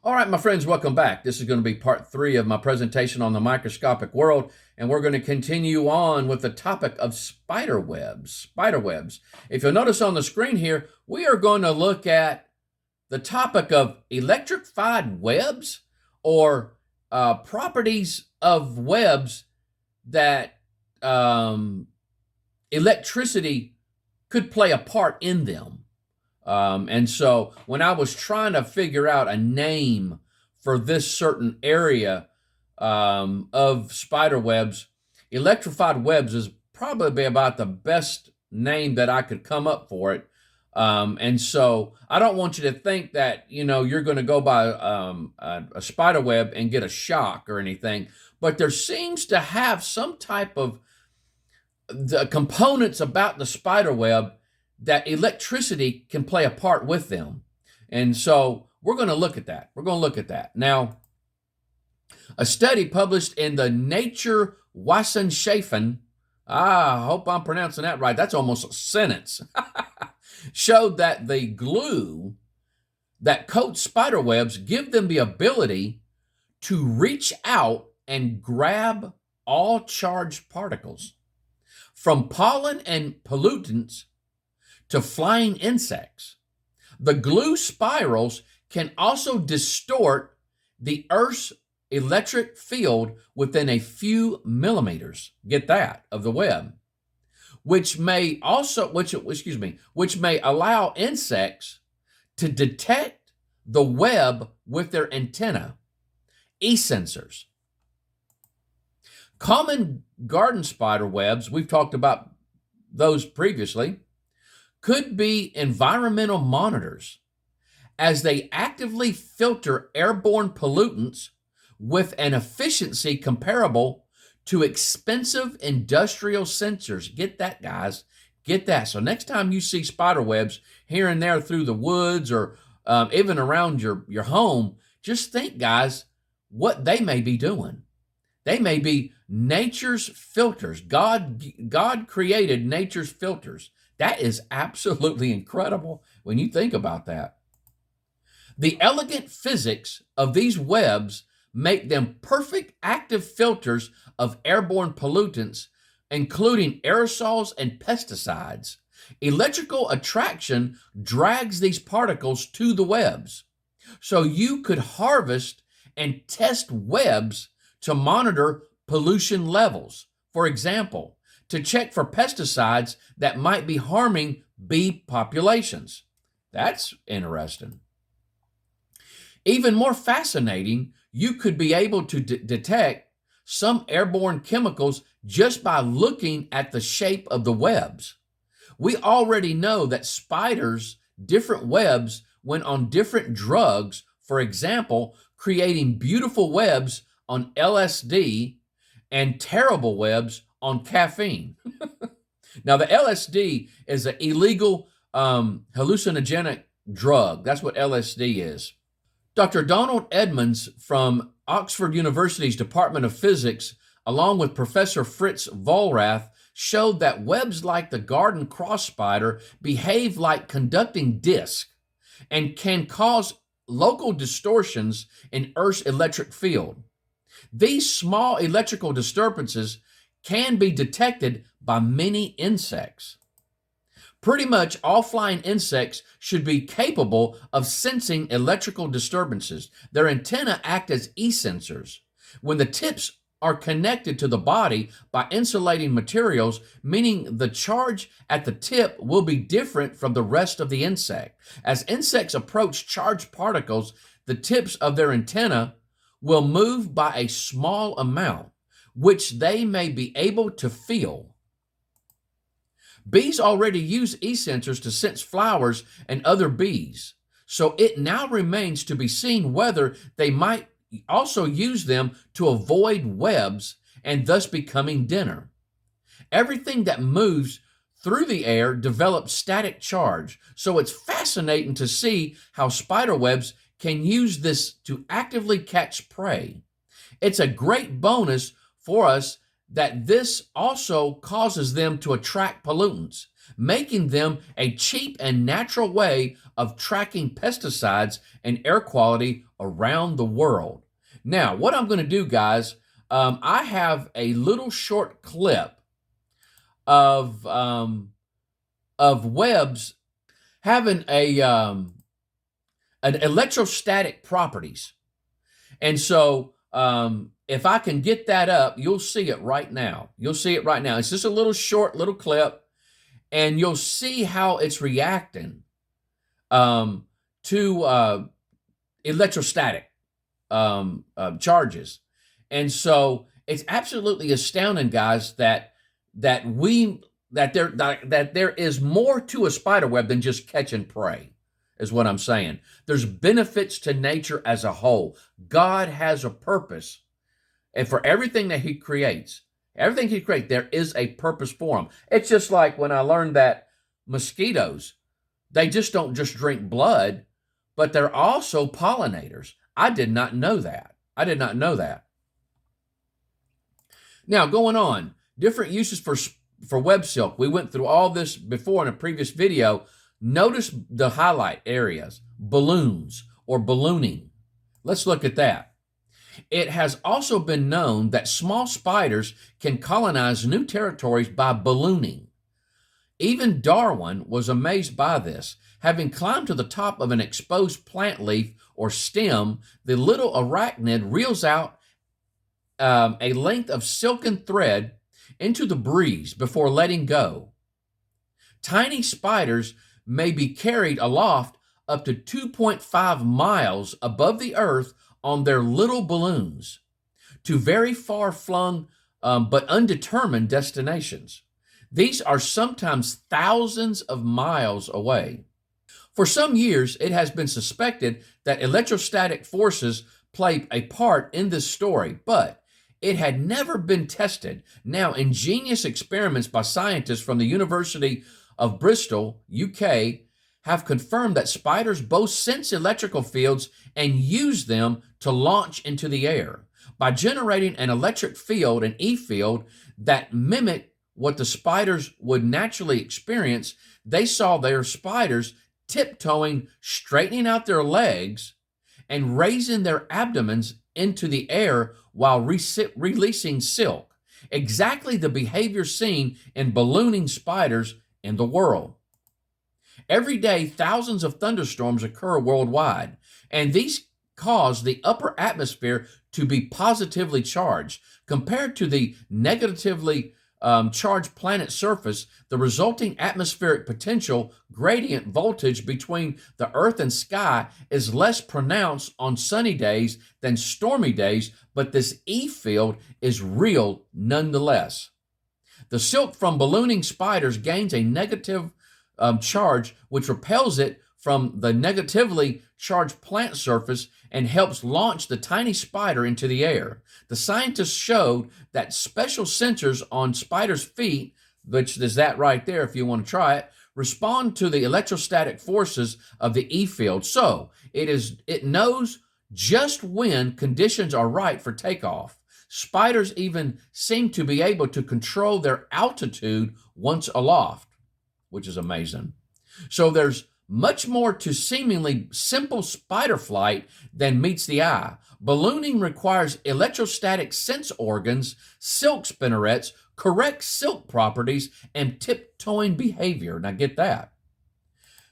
All right, my friends, welcome back. This is going to be part 3 of my presentation on the microscopic world, and we're going to continue on with the topic of spiderwebs. Spiderwebs. If you'll notice on the screen here, we are going to look at the topic of electrified webs or properties of webs that electricity could play a part in them. And so when I was trying to figure out a name for this certain area of spider webs, electrified webs is probably about the best name that I could come up for it. And so I don't want you to think that, you're going to go by a spider web and get a shock or anything, but there seems to have some type of the components about the spider web that electricity can play a part with them. And so we're going to look at that. We're going to look at that. Now, a study published in the Nature Wissenschaften, I hope I'm pronouncing that right. That's almost a sentence. Showed that the glue that coats spider webs give them the ability to reach out and grab all charged particles. From pollen and pollutants to flying insects, the glue spirals can also distort the Earth's electric field within a few millimeters, get that, of the web, which may allow insects to detect the web with their antenna, e-sensors. Common garden spider webs, we've talked about those previously, could be environmental monitors as they actively filter airborne pollutants with an efficiency comparable to expensive industrial sensors. Get that, guys. Get that. So next time you see spider webs here and there through the woods or even around your home, just think, guys, what they may be doing. They may be nature's filters. God created nature's filters. That is absolutely incredible when you think about that. The elegant physics of these webs make them perfect active filters of airborne pollutants, including aerosols and pesticides. Electrical attraction drags these particles to the webs. So you could harvest and test webs to monitor pollution levels. For example, to check for pesticides that might be harming bee populations. That's interesting. Even more fascinating, you could be able to detect some airborne chemicals just by looking at the shape of the webs. We already know that spiders' different webs went on different drugs, for example, creating beautiful webs on LSD and terrible webs on caffeine. Now, the LSD is an illegal hallucinogenic drug. That's what LSD is. Dr. Donald Edmonds from Oxford University's Department of Physics, along with Professor Fritz Vollrath, showed that webs like the garden cross spider behave like conducting discs and can cause local distortions in Earth's electric field. These small electrical disturbances can be detected by many insects. Pretty much all flying insects should be capable of sensing electrical disturbances. Their antennae act as e-sensors. When the tips are connected to the body by insulating materials, meaning the charge at the tip will be different from the rest of the insect. As insects approach charged particles, the tips of their antennae will move by a small amount, which they may be able to feel. Bees already use e-sensors to sense flowers and other bees, so it now remains to be seen whether they might also use them to avoid webs and thus becoming dinner. Everything that moves through the air develops static charge, so it's fascinating to see how spider webs can use this to actively catch prey. It's a great bonus for us that this also causes them to attract pollutants, making them a cheap and natural way of tracking pesticides and air quality around the world. Now, what I'm going to do, guys, I have a little short clip of webs having an electrostatic properties. And so if I can get that up, you'll see it right now. You'll see it right now. It's just a little short little clip, and you'll see how it's reacting to electrostatic charges. And so it's absolutely astounding, guys, that there is more to a spider web than just catch and prey, is what I'm saying. There's benefits to nature as a whole. God has a purpose, and for everything that he creates, there is a purpose for them. It's just like when I learned that mosquitoes, they just don't just drink blood, but they're also pollinators. I did not know that. Now, going on, different uses for web silk. We went through all this before in a previous video. Notice the highlight areas: balloons or ballooning. Let's look at that. It has also been known that small spiders can colonize new territories by ballooning. Even Darwin was amazed by this. Having climbed to the top of an exposed plant leaf or stem, the little arachnid reels out a length of silken thread into the breeze before letting go. Tiny spiders may be carried aloft up to 2.5 miles above the earth on their little balloons to very far-flung but undetermined destinations. These are sometimes thousands of miles away. For some years, it has been suspected that electrostatic forces played a part in this story, but it had never been tested. Now, ingenious experiments by scientists from the University of Bristol, UK, have confirmed that spiders both sense electrical fields and use them to launch into the air. By generating an electric field, an E field, that mimic what the spiders would naturally experience, they saw their spiders tiptoeing, straightening out their legs, and raising their abdomens into the air while releasing silk. Exactly the behavior seen in ballooning spiders in the world. Every day, thousands of thunderstorms occur worldwide, and these cause the upper atmosphere to be positively charged. Compared to the negatively charged planet surface, the resulting atmospheric potential gradient voltage between the earth and sky is less pronounced on sunny days than stormy days, but this E field is real nonetheless. The silk from ballooning spiders gains a negative charge, which repels it from the negatively charged plant surface and helps launch the tiny spider into the air. The scientists showed that special sensors on spiders' feet, which is that right there if you want to try it, respond to the electrostatic forces of the E field. So it knows just when conditions are right for takeoff. Spiders even seem to be able to control their altitude once aloft, which is amazing. So there's much more to seemingly simple spider flight than meets the eye. Ballooning requires electrostatic sense organs, silk spinnerets, correct silk properties, and tiptoeing behavior. Now get that.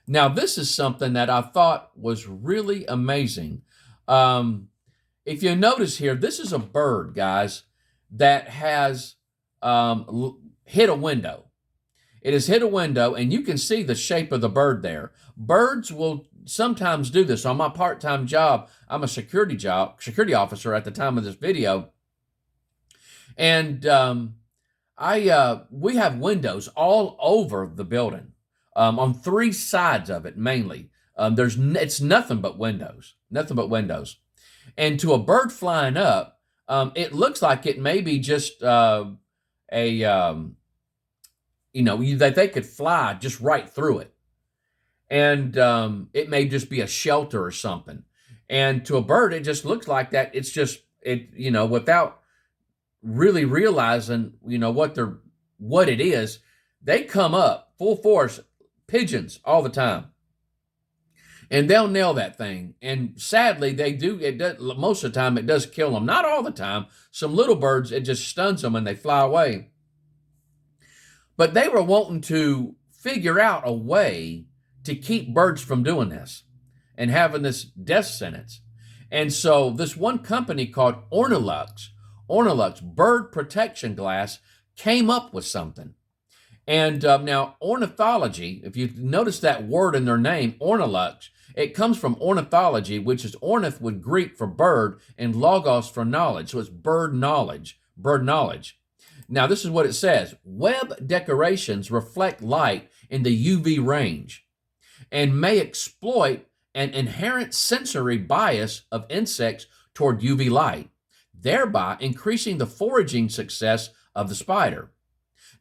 Now this is something that I thought was really amazing. If you notice here, this is a bird, guys, that has hit a window. It has hit a window, and you can see the shape of the bird there. Birds will sometimes do this. On my part-time job, I'm a security officer at the time of this video, and we have windows all over the building, on three sides of it mainly. It's nothing but windows, And to a bird flying up, it looks like it may be just that they could fly just right through it. And it may just be a shelter or something. And to a bird, it just looks like that. It's just, without really realizing, what it is, they come up full force, pigeons all the time. And they'll nail that thing. And sadly, they do. It does, most of the time, it does kill them. Not all the time. Some little birds, it just stuns them and they fly away. But they were wanting to figure out a way to keep birds from doing this and having this death sentence. And so this one company called Ornilux bird protection glass, came up with something. And now ornithology, if you notice that word in their name, Ornilux, it comes from ornithology, which is ornith with Greek for bird and logos for knowledge. So it's bird knowledge. Now, this is what it says. Web decorations reflect light in the UV range and may exploit an inherent sensory bias of insects toward UV light, thereby increasing the foraging success of the spider.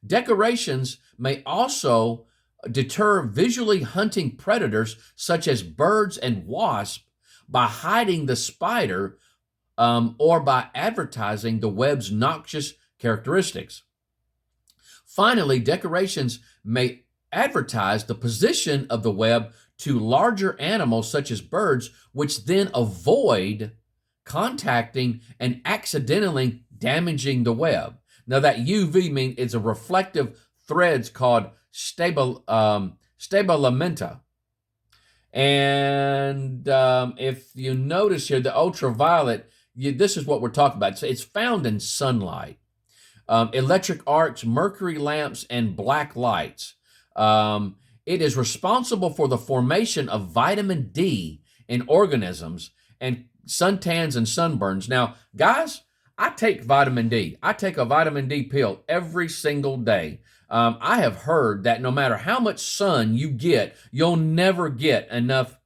Decorations may also deter visually hunting predators such as birds and wasps by hiding the spider or by advertising the web's noxious characteristics. Finally, decorations may advertise the position of the web to larger animals such as birds, which then avoid contacting and accidentally damaging the web. Now, that UV means it's a reflective threads called stabilamenta. And if you notice here, the ultraviolet, this is what we're talking about. It's found in sunlight, electric arcs, mercury lamps, and black lights. It is responsible for the formation of vitamin D in organisms and suntans and sunburns. Now, guys, I take vitamin D. I take a vitamin D pill every single day. I have heard that no matter how much sun you get, you'll never get enough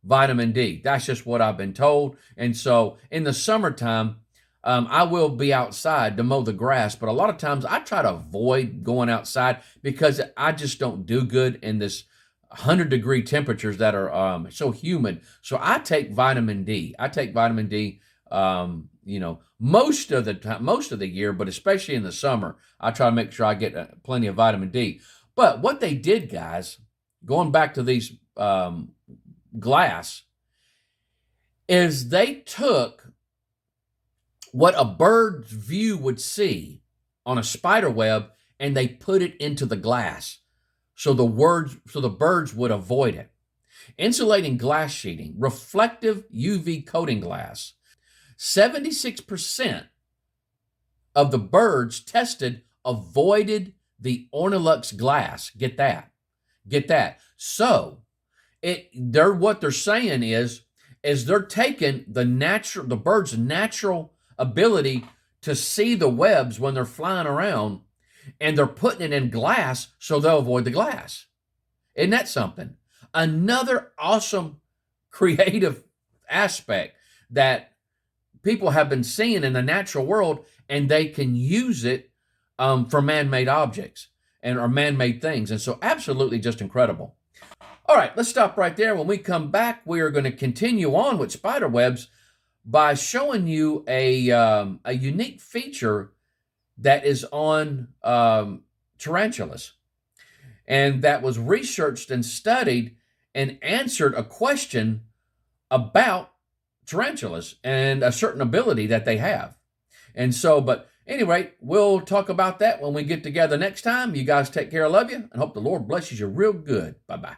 vitamin D. That's just what I've been told. And so in the summertime, I will be outside to mow the grass, but a lot of times I try to avoid going outside because I just don't do good in this 100-degree temperatures that are so humid. So I take vitamin D. Most of the time, most of the year, but especially in the summer, I try to make sure I get plenty of vitamin D. But what they did, guys, going back to these glass, is they took what a bird's view would see on a spider web and they put it into the glass so the birds would avoid it. Insulating glass sheeting, reflective UV coating glass. 76% of the birds tested avoided the Ornilux glass. Get that. So what they're saying is they're taking the bird's natural ability to see the webs when they're flying around, and they're putting it in glass so they'll avoid the glass. Isn't that something? Another awesome creative aspect that people have been seeing in the natural world, and they can use it for man-made objects or man-made things. And so absolutely just incredible. All right, let's stop right there. When we come back, we are going to continue on with spider webs by showing you a unique feature that is on tarantulas, and that was researched and studied and answered a question about tarantulas and a certain ability that they have. And so, but anyway, we'll talk about that when we get together next time. You guys take care. I love you and hope the Lord blesses you real good. Bye-bye.